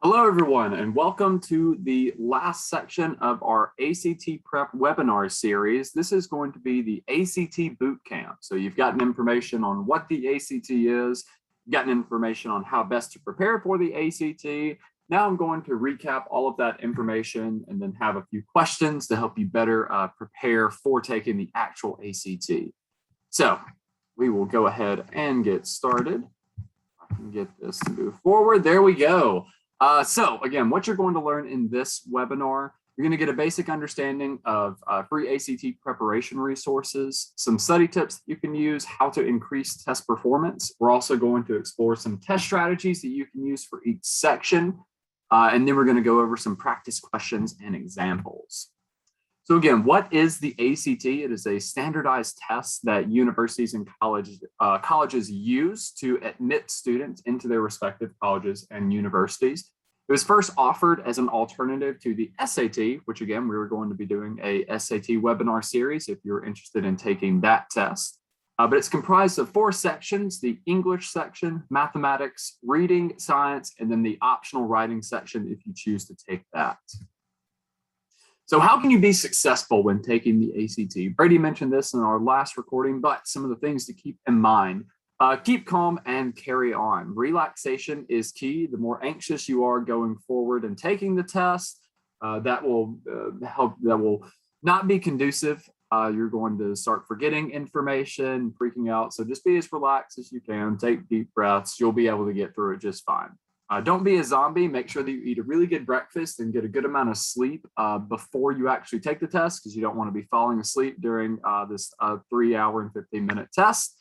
Hello, everyone, and welcome to the last section of our ACT Prep webinar series. This is going to be the ACT Boot Camp. So you've gotten information on what the ACT is, gotten information on how best to prepare for the ACT. Now I'm going to recap all of that information and then have a few questions to help you better prepare for taking the actual ACT. So we will go ahead and get started. I can get this to move forward. There we go. So again, what you're going to learn in this webinar, you're going to get a basic understanding of free ACT preparation resources, some study tips that you can use, how to increase test performance. We're also going to explore some test strategies that you can use for each section. And then we're going to go over some practice questions and examples. So again, what is the ACT? It is a standardized test that universities and colleges use to admit students into their respective colleges and universities. It was first offered as an alternative to the SAT, which again, we were going to be doing a SAT webinar series if you're interested in taking that test. But it's comprised of 4 sections: the English section, mathematics, reading, science, and then the optional writing section if you choose to take that. So how can you be successful when taking the ACT? Brady mentioned this in our last recording, but some of the things to keep in mind. Keep calm and carry on. Relaxation is key. The more anxious you are going forward and taking the test, that will not be conducive. You're going to start forgetting information, freaking out. So just be as relaxed as you can. Take deep breaths. You'll be able to get through it just fine. Don't be a zombie. Make sure that you eat a really good breakfast and get a good amount of sleep before you actually take the test, because you don't want to be falling asleep during this 3-hour and 15-minute test.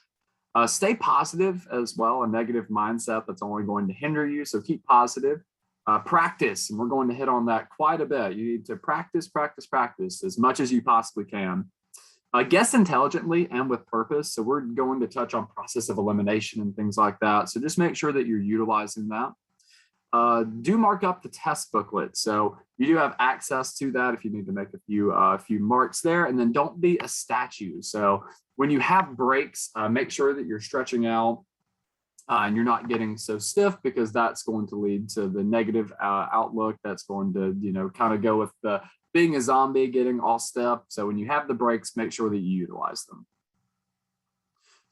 Stay positive as well. A negative mindset, that's only going to hinder you. So keep positive. Practice, and we're going to hit on that quite a bit. You need to practice as much as you possibly can. Guess intelligently and with purpose. So we're going to touch on process of elimination and things like that. So just make sure that you're utilizing that. Do mark up the test booklet. So you do have access to that if you need to make a few marks there. And then don't be a statue. So when you have breaks, make sure that you're stretching out and you're not getting so stiff, because that's going to lead to the negative outlook. That's going to, kind of go with the being a zombie, getting all stiff. So when you have the breaks, make sure that you utilize them.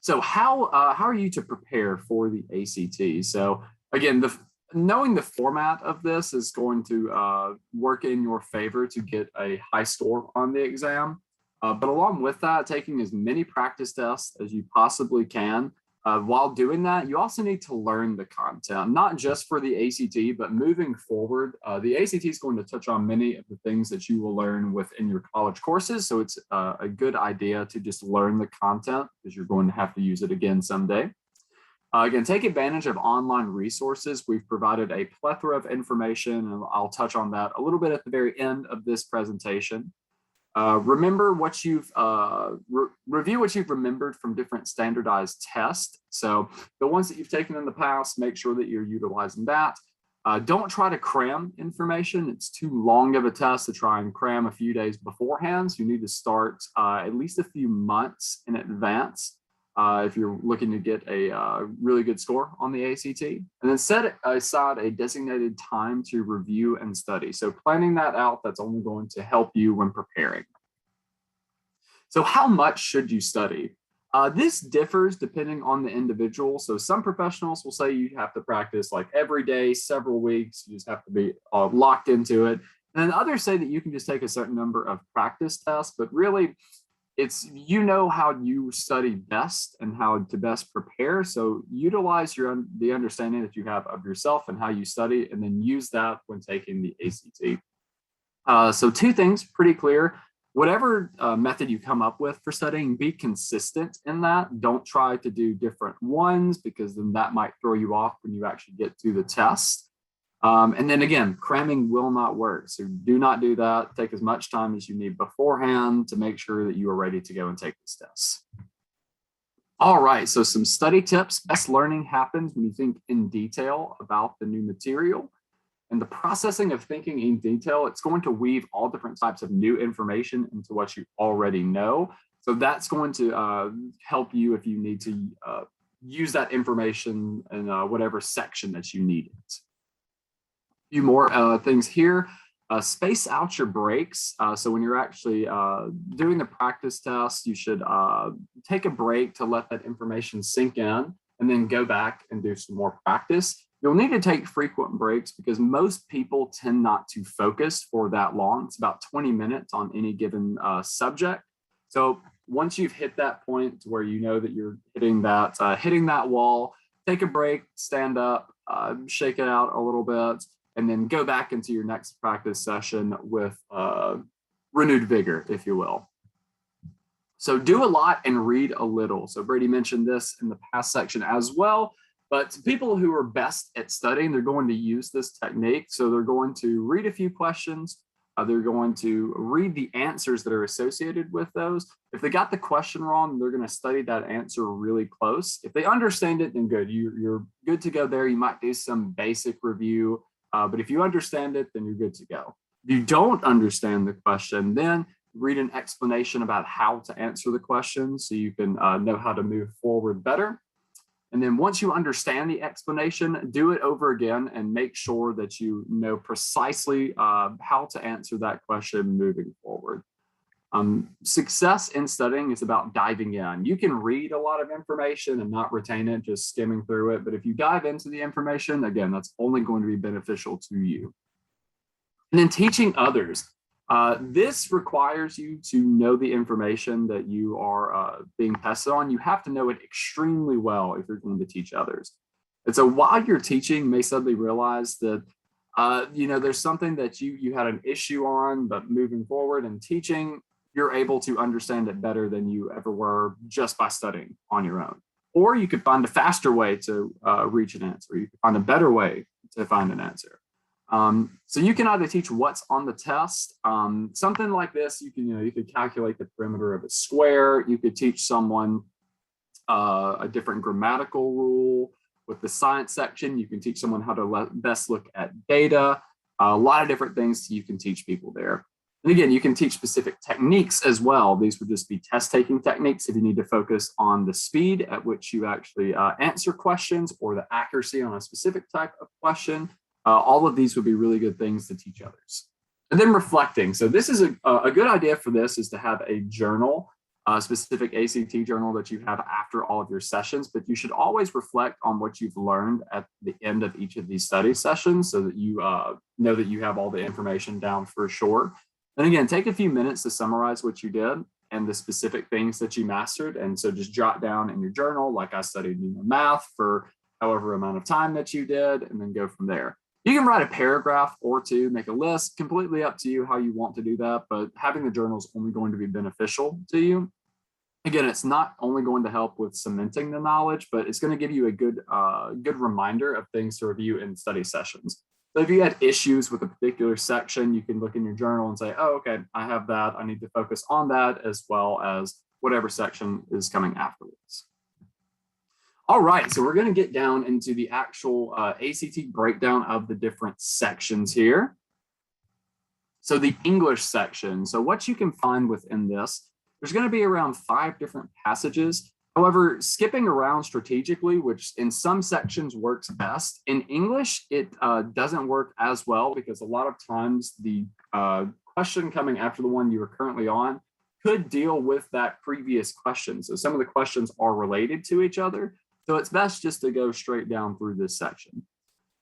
So how are you to prepare for the ACT? So again, knowing the format of this is going to work in your favor to get a high score on the exam. But along with that, taking as many practice tests as you possibly can. While doing that, you also need to learn the content, not just for the ACT, but moving forward. The ACT is going to touch on many of the things that you will learn within your college courses. So it's a good idea to just learn the content, because you're going to have to use it again someday. Again, take advantage of online resources. We've provided a plethora of information, and I'll touch on that a little bit at the very end of this presentation. Remember what you've review what you've remembered from different standardized tests. So the ones that you've taken in the past, make sure that you're utilizing that. Don't try to cram information. It's too long of a test to try and cram a few days beforehand. So you need to start at least a few months in advance if you're looking to get a really good score on the ACT. And then set aside a designated time to review and study. So planning that out, that's only going to help you when preparing. So how much should you study? This differs depending on the individual. So some professionals will say you have to practice like every day, several weeks. You just have to be locked into it. And then others say that you can just take a certain number of practice tests, but really it's, how you study best and how to best prepare. So utilize the understanding that you have of yourself and how you study, and then use that when taking the ACT. So 2 things pretty clear. Whatever method you come up with for studying, be consistent in that. Don't try to do different ones, because then that might throw you off when you actually get to the test. And then again, cramming will not work. So do not do that. Take as much time as you need beforehand to make sure that you are ready to go and take this test. All right, so some study tips. Best learning happens when you think in detail about the new material. And the processing of thinking in detail, it's going to weave all different types of new information into what you already know. So that's going to help you if you need to use that information in whatever section that you need it. few more things here. Space out your breaks. So when you're actually doing the practice test, you should take a break to let that information sink in and then go back and do some more practice. You'll need to take frequent breaks because most people tend not to focus for that long. It's about 20 minutes on any given subject. So once you've hit that point where you know that you're hitting that wall, take a break, stand up, shake it out a little bit, and then go back into your next practice session with renewed vigor, if you will. So do a lot and read a little. So Brady mentioned this in the past section as well, but people who are best at studying, they're going to use this technique. So they're going to read a few questions. They're going to read the answers that are associated with those. If they got the question wrong, they're going to study that answer really close. If they understand it, then good. You're good to go there. You might do some basic review. But if you understand it, then you're good to go. If you don't understand the question, then read an explanation about how to answer the question so you can know how to move forward better. And then once you understand the explanation, do it over again and make sure that you know precisely how to answer that question moving forward. Success in studying is about diving in. You can read a lot of information and not retain it, just skimming through it. But if you dive into the information, again, that's only going to be beneficial to you. And then teaching others. This requires you to know the information that you are being tested on. You have to know it extremely well if you're going to teach others. And so while you're teaching, you may suddenly realize that there's something that you had an issue on, but moving forward and teaching, you're able to understand it better than you ever were just by studying on your own. Or you could find a faster way to reach an answer. You could find a better way to find an answer. So you can either teach what's on the test, something like this. You could calculate the perimeter of a square. You could teach someone a different grammatical rule. With the science section, you can teach someone how to best look at data. A lot of different things you can teach people there. And again, you can teach specific techniques as well. These would just be test taking techniques if you need to focus on the speed at which you actually answer questions or the accuracy on a specific type of question. All of these would be really good things to teach others. And then reflecting. So this is a good idea for this is to have a journal, a specific ACT journal that you have after all of your sessions, but you should always reflect on what you've learned at the end of each of these study sessions so that you know that you have all the information down for sure. And again, take a few minutes to summarize what you did and the specific things that you mastered. And so just jot down in your journal, like I studied math for however amount of time that you did, and then go from there. You can write a paragraph or two, make a list, completely up to you how you want to do that, but having the journal is only going to be beneficial to you. Again, it's not only going to help with cementing the knowledge, but it's going to give you a good reminder of things to review in study sessions. So if you had issues with a particular section, you can look in your journal and say, oh, okay, I have that. I need to focus on that as well as whatever section is coming afterwards. All right, so we're going to get down into the actual ACT breakdown of the different sections here. So the English section. So what you can find within this, there's going to be around 5 different passages. However, skipping around strategically, which in some sections works best, in English, it doesn't work as well because a lot of times the question coming after the one you are currently on could deal with that previous question. So some of the questions are related to each other. So it's best just to go straight down through this section.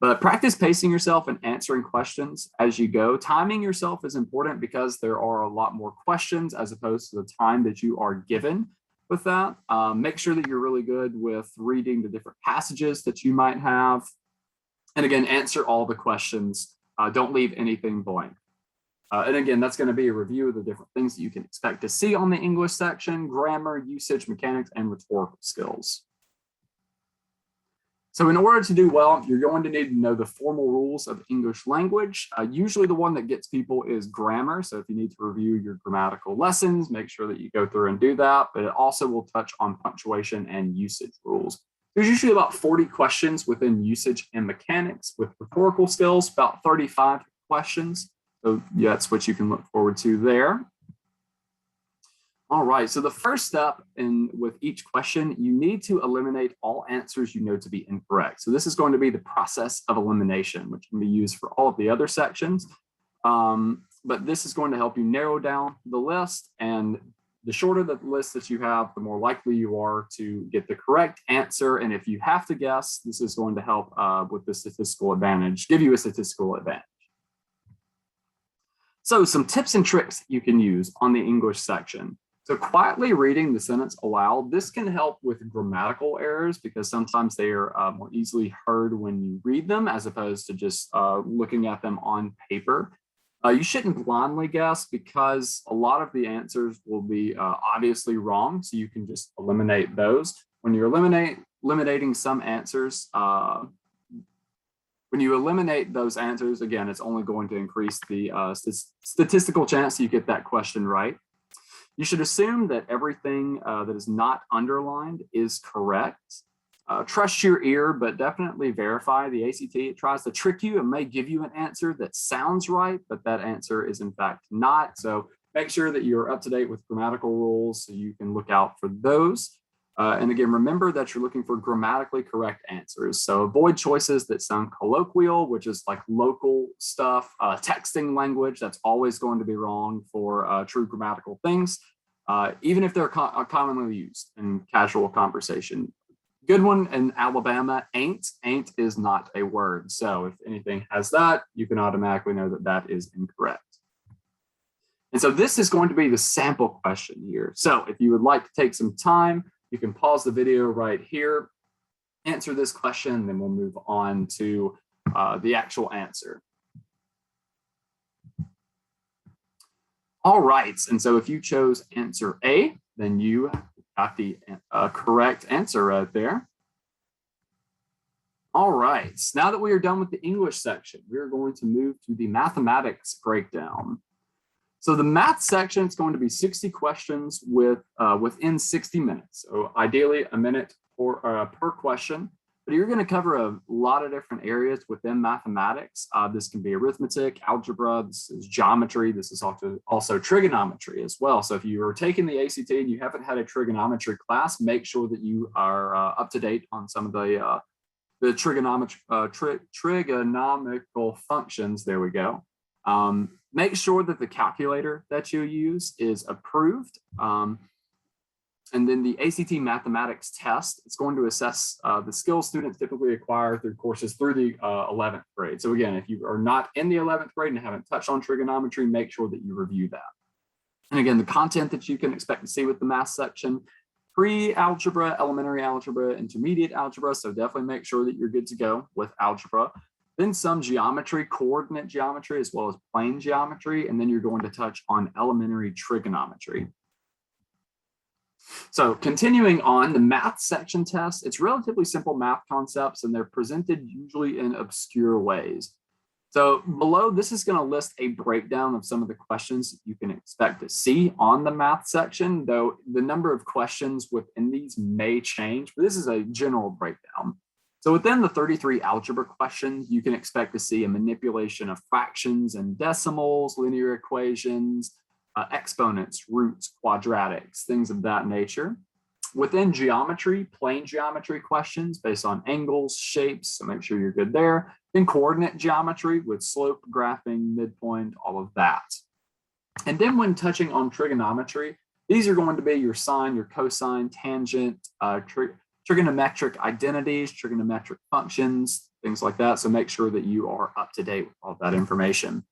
But practice pacing yourself and answering questions as you go. Timing yourself is important because there are a lot more questions as opposed to the time that you are given with that. Make sure that you're really good with reading the different passages that you might have. And again, answer all the questions. Don't leave anything blank. And again, that's going to be a review of the different things that you can expect to see on the English section: grammar, usage, mechanics, and rhetorical skills. So in order to do well, you're going to need to know the formal rules of English language. Usually the one that gets people is grammar. So if you need to review your grammatical lessons, make sure that you go through and do that. But it also will touch on punctuation and usage rules. There's usually about 40 questions within usage and mechanics. With rhetorical skills, about 35 questions. So yeah, that's what you can look forward to there. All right, so the first step with each question, you need to eliminate all answers you know to be incorrect. So this is going to be the process of elimination, which can be used for all of the other sections. But this is going to help you narrow down the list, and the shorter the list that you have, the more likely you are to get the correct answer. And if you have to guess, this is going to help with the statistical advantage, give you a statistical advantage. So some tips and tricks you can use on the English section. So quietly reading the sentence aloud, this can help with grammatical errors because sometimes they are more easily heard when you read them as opposed to just looking at them on paper. You shouldn't blindly guess because a lot of the answers will be obviously wrong, so you can just eliminate those. When you're eliminating some answers, when you eliminate those answers, again, it's only going to increase the statistical chance you get that question right. You should assume that everything that is not underlined is correct. Trust your ear, but definitely verify the ACT. It tries to trick you and may give you an answer that sounds right, but that answer is in fact not. So make sure that you're up to date with grammatical rules so you can look out for those. And again, remember that you're looking for grammatically correct answers. So avoid choices that sound colloquial, which is like local stuff, texting language, that's always going to be wrong for true grammatical things, even if they're commonly used in casual conversation. Good one in Alabama, ain't is not a word. So if anything has that, you can automatically know that that is incorrect. And so this is going to be the sample question here. So if you would like to take some time, you can pause the video right here, answer this question, then we'll move on to the actual answer. All right, and so if you chose answer A, then you got the correct answer right there. All right, now that we are done with the English section, we are going to move to the mathematics breakdown. So the math section is going to be 60 questions within 60 minutes. So ideally a minute per question, but you're going to cover a lot of different areas within mathematics. This can be arithmetic, algebra, this is geometry, this is also trigonometry as well. So if you are taking the ACT and you haven't had a trigonometry class, make sure that you are up to date on some of the trigonometrical functions. There we go. Make sure that the calculator that you use is approved. And then the ACT mathematics test, it's going to assess the skills students typically acquire through courses through the 11th grade. So again, if you are not in the 11th grade and haven't touched on trigonometry, make sure that you review that. And again, the content that you can expect to see with the math section, pre-algebra, elementary algebra, intermediate algebra. So definitely make sure that you're good to go with algebra. Then some geometry, coordinate geometry, as well as plane geometry. And then you're going to touch on elementary trigonometry. So continuing on, the math section test, it's relatively simple math concepts and they're presented usually in obscure ways. So below, this is going to list a breakdown of some of the questions you can expect to see on the math section, though the number of questions within these may change, but this is a general breakdown. So within the 33 algebra questions, you can expect to see a manipulation of fractions and decimals, linear equations, exponents, roots, quadratics, things of that nature. Within geometry, plane geometry questions based on angles, shapes, so make sure you're good there. Then coordinate geometry with slope, graphing, midpoint, all of that. And then when touching on trigonometry, these are going to be your sine, your cosine, tangent, trigonometric identities, trigonometric functions, things like that. So make sure that you are up to date with all that information.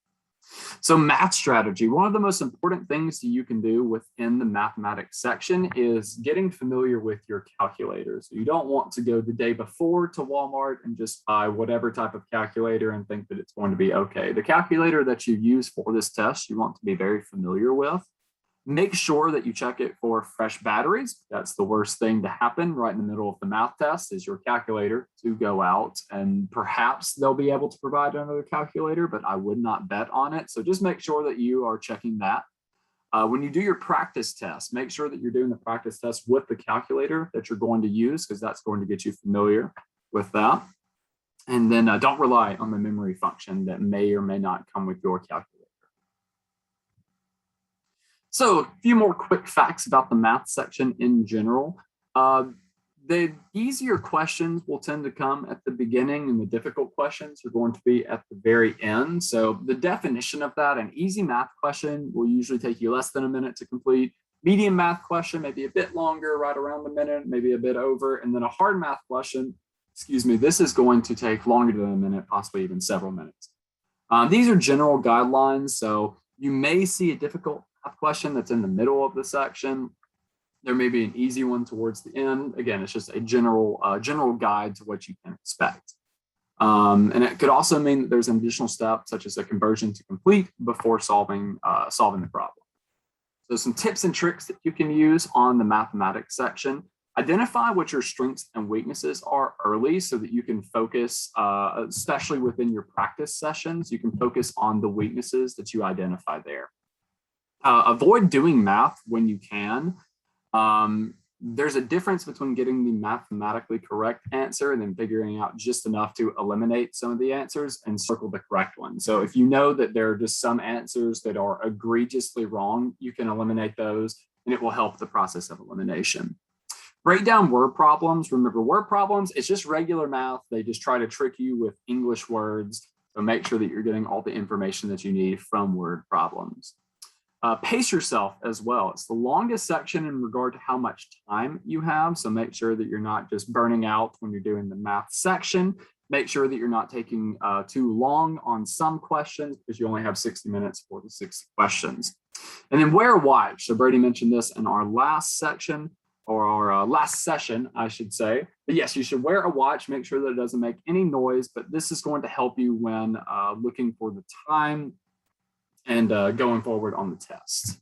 So math strategy, one of the most important things that you can do within the mathematics section is getting familiar with your calculator. So you don't want to go the day before to Walmart and just buy whatever type of calculator and think that it's going to be okay. The calculator that you use for this test, you want to be very familiar with. Make sure that you check it for fresh batteries. That's the worst thing to happen right in the middle of the math test is your calculator to go out, and perhaps they'll be able to provide another calculator, but I would not bet on it. So just make sure that you are checking that. When you do your practice test, make sure that you're doing the practice test with the calculator that you're going to use because that's going to get you familiar with that. And then don't rely on the memory function that may or may not come with your calculator. So a few more quick facts about the math section in general. The easier questions will tend to come at the beginning, and the difficult questions are going to be at the very end. So the definition of that, an easy math question will usually take you less than a minute to complete. Medium math question, maybe a bit longer, right around the minute, maybe a bit over. And then a hard math question, excuse me, this is going to take longer than a minute, possibly even several minutes. These are general guidelines. So you may see a difficult math question that's in the middle of the section. There may be an easy one towards the end. Again, it's just a general guide to what you can expect. And it could also mean that there's an additional step, such as a conversion to complete before solving the problem. So some tips and tricks that you can use on the mathematics section. Identify what your strengths and weaknesses are early so that you can focus, especially within your practice sessions, you can focus on the weaknesses that you identify there. Avoid doing math when you can. There's a difference between getting the mathematically correct answer and then figuring out just enough to eliminate some of the answers and circle the correct one. So if you know that there are just some answers that are egregiously wrong, you can eliminate those and it will help the process of elimination. Break down word problems. Remember, word problems, it's just regular math. They just try to trick you with English words. So make sure that you're getting all the information that you need from word problems. Pace yourself as well. It's the longest section in regard to how much time you have. So make sure that you're not just burning out when you're doing the math section. Make sure that you're not taking too long on some questions because you only have 60 minutes for the 60 questions. And then wear a watch. So Brady mentioned this in our last section, or our last session, I should say. But yes, you should wear a watch, make sure that it doesn't make any noise, but this is going to help you when looking for the time and going forward on the test.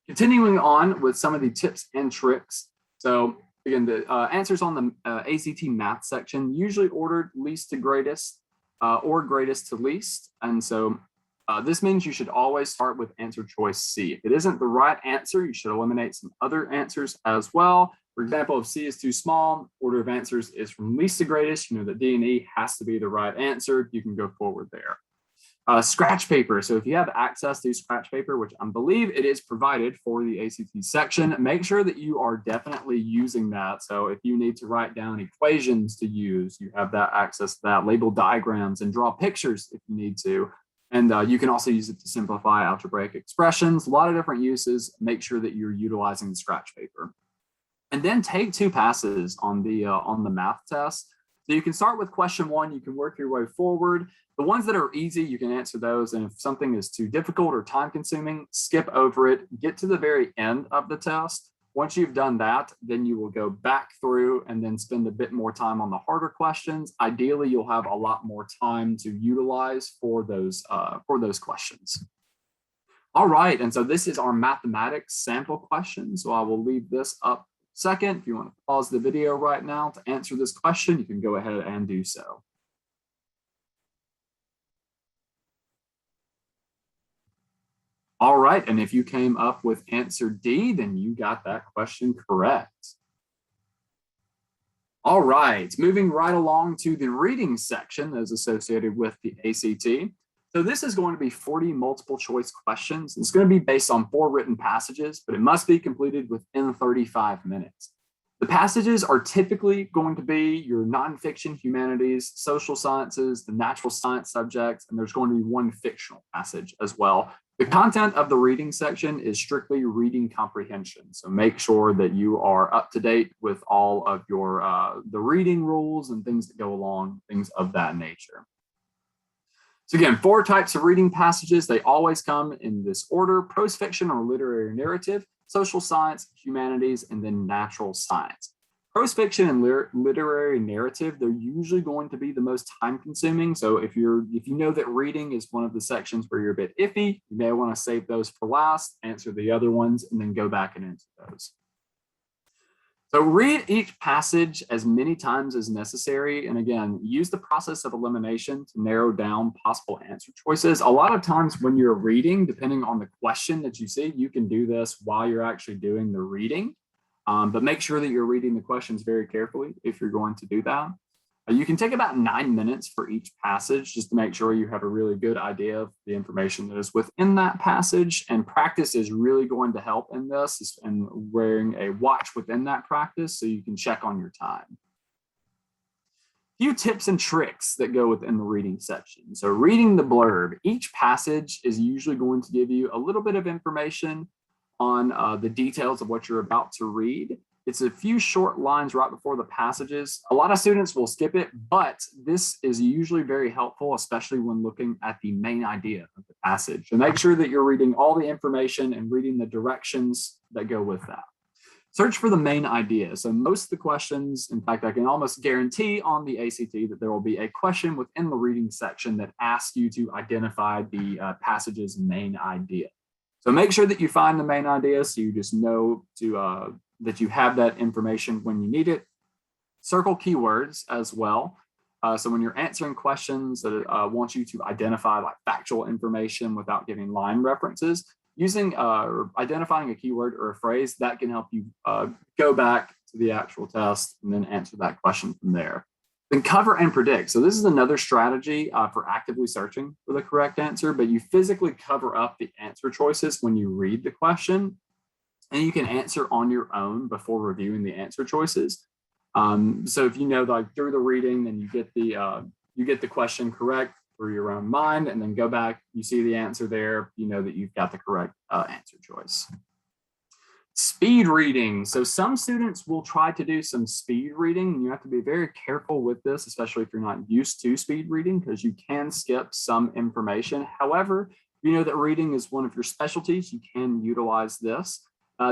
Continuing on with some of the tips and tricks. So again, the answers on the ACT math section, usually ordered least to greatest or greatest to least. And so this means you should always start with answer choice C. If it isn't the right answer, you should eliminate some other answers as well. For example, if C is too small, order of answers is from least to greatest. You know that D and E has to be the right answer. You can go forward there. Scratch paper. So if you have access to scratch paper, which I believe it is provided for the ACT section, make sure that you are definitely using that. So if you need to write down equations to use, you have that access to that, label diagrams and draw pictures if you need to. And you can also use it to simplify algebraic expressions, a lot of different uses. Make sure that you're utilizing the scratch paper. And then take 2 passes on the math test. So you can start with question 1, you can work your way forward. The ones that are easy, you can answer those. And if something is too difficult or time consuming, skip over it, get to the very end of the test. Once you've done that, then you will go back through and then spend a bit more time on the harder questions. Ideally, you'll have a lot more time to utilize for those questions. All right, and so this is our mathematics sample question. So I will leave this up second. If you want to pause the video right now to answer this question, you can go ahead and do so. All right, and if you came up with answer D, then you got that question correct. All right, moving right along to the reading section that is associated with the ACT. So this is going to be 40 multiple choice questions. It's going to be based on 4 written passages, but it must be completed within 35 minutes. The passages are typically going to be your nonfiction humanities, social sciences, the natural science subjects, and there's going to be 1 fictional passage as well. The content of the reading section is strictly reading comprehension. So make sure that you are up to date with all of your the reading rules and things that go along, things of that nature. So again, 4 types of reading passages. They always come in this order: prose fiction or literary narrative, social science, humanities, and then natural science. Prose fiction and literary narrative, they're usually going to be the most time consuming. So if you know that reading is one of the sections where you're a bit iffy, you may want to save those for last, answer the other ones, and then go back and answer those. So read each passage as many times as necessary. And again, use the process of elimination to narrow down possible answer choices. A lot of times when you're reading, depending on the question that you see, you can do this while you're actually doing the reading. But make sure that you're reading the questions very carefully if you're going to do that. You can take about 9 minutes for each passage just to make sure you have a really good idea of the information that is within that passage. And practice is really going to help in this, and wearing a watch within that practice so you can check on your time. Few tips and tricks that go within the reading section. So reading the blurb, each passage is usually going to give you a little bit of information on the details of what you're about to read. It's a few short lines right before the passages. A lot of students will skip it, but this is usually very helpful, especially when looking at the main idea of the passage. So make sure that you're reading all the information and reading the directions that go with that. Search for the main idea. So most of the questions, in fact, I can almost guarantee on the ACT that there will be a question within the reading section that asks you to identify the passage's main idea. So make sure that you find the main idea so you just know that you have that information when you need it. Circle keywords as well. So when you're answering questions that want you to identify like factual information without giving line references, using identifying a keyword or a phrase that can help you go back to the actual test and then answer that question from there. Then cover and predict. So this is another strategy for actively searching for the correct answer, but you physically cover up the answer choices when you read the question, and you can answer on your own before reviewing the answer choices. So if you know, like through the reading, then you get the question correct through your own mind, and then go back, you see the answer there, you know that you've got the correct answer choice. Speed reading. So some students will try to do some speed reading, and you have to be very careful with this, especially if you're not used to speed reading, because you can skip some information. However, you know that reading is one of your specialties. You can utilize this.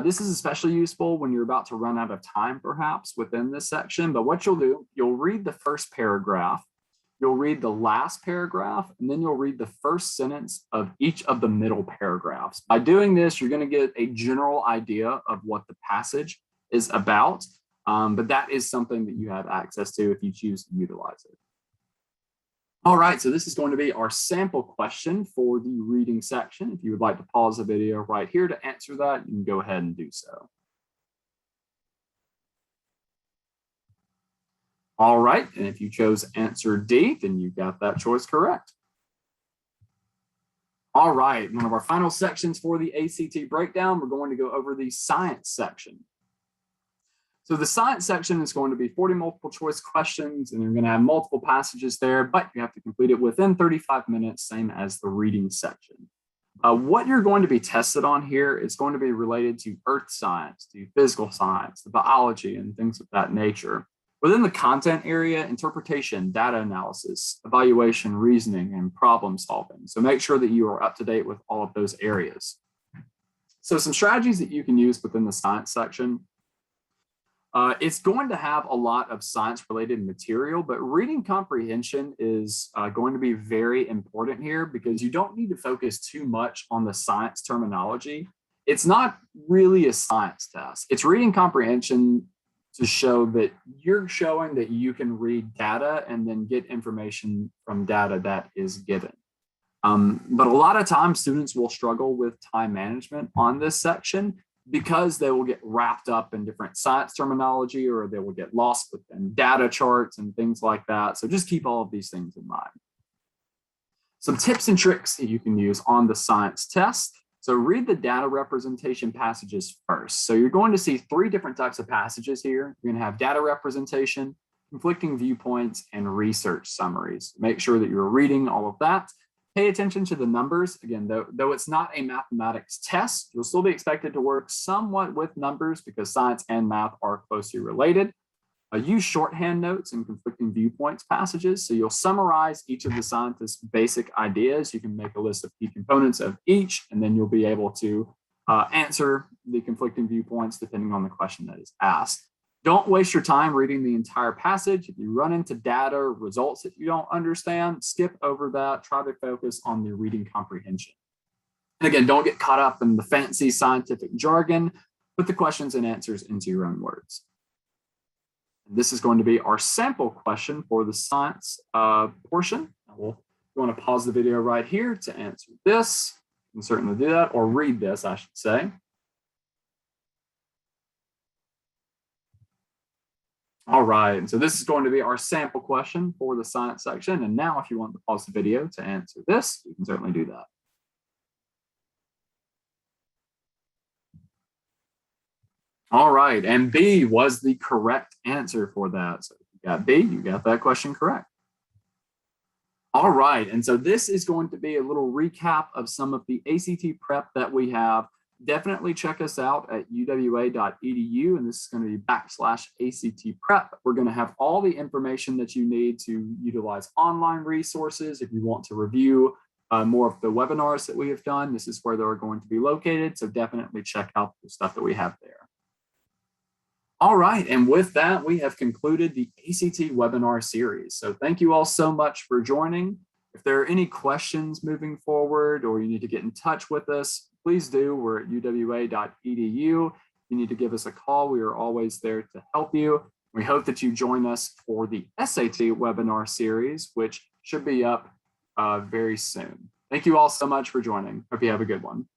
This is especially useful when you're about to run out of time, perhaps, within this section. But what you'll do, you'll read the first paragraph, you'll read the last paragraph, and then you'll read the first sentence of each of the middle paragraphs. By doing this, you're going to get a general idea of what the passage is about, but that is something that you have access to if you choose to utilize it. All right, so this is going to be our sample question for the reading section. If you would like to pause the video right here to answer that, you can go ahead and do so. All right, and if you chose answer D, then you got that choice correct. All right, one of our final sections for the ACT breakdown, we're going to go over the science section. So the science section is going to be 40 multiple choice questions, and you're going to have multiple passages there, but you have to complete it within 35 minutes, same as the reading section. What you're going to be tested on here is going to be related to earth science, to physical science, the biology, and things of that nature. Within the content area, interpretation, data analysis, evaluation, reasoning, and problem solving. So make sure that you are up to date with all of those areas. So some strategies that you can use within the science section. It's going to have a lot of science-related material, but reading comprehension is going to be very important here because you don't need to focus too much on the science terminology. It's not really a science test. It's reading comprehension to show that you're showing that you can read data and then get information from data that is given. But a lot of times students will struggle with time management on this section because they will get wrapped up in different science terminology, or they will get lost within data charts and things like that. So just keep all of these things in mind. Some tips and tricks that you can use on the science test. So read the data representation passages first. So you're going to see 3 different types of passages here. You're going to have data representation, conflicting viewpoints, and research summaries. Make sure that you're reading all of that. Pay attention to the numbers. Again, though it's not a mathematics test, you'll still be expected to work somewhat with numbers because science and math are closely related. Use shorthand notes and conflicting viewpoints passages. So you'll summarize each of the scientists' basic ideas. You can make a list of key components of each, and then you'll be able to answer the conflicting viewpoints depending on the question that is asked. Don't waste your time reading the entire passage. If you run into data or results that you don't understand, skip over that. Try to focus on the reading comprehension. And again, don't get caught up in the fancy scientific jargon. Put the questions and answers into your own words. And this is going to be our sample question for the science portion. If you want to pause the video right here to answer this, you can certainly do that, or read this, I should say. All right, and so this is going to be our sample question for the science section. And now if you want to pause the video to answer this, you can certainly do that. All right, and B was the correct answer for that. So if you got B, you got that question correct. All right, and so this is going to be a little recap of some of the ACT prep that we have. Definitely check us out at uwa.edu, and this is going to be /ACT prep. We're going to have all the information that you need to utilize online resources. If you want to review more of the webinars that we have done, this is where they're going to be located. So definitely check out the stuff that we have there. All right, and with that, we have concluded the ACT webinar series. So thank you all so much for joining. If there are any questions moving forward or you need to get in touch with us, please do. We're at uwa.edu. If you need to give us a call, we are always there to help you. We hope that you join us for the SAT webinar series, which should be up very soon. Thank you all so much for joining. Hope you have a good one.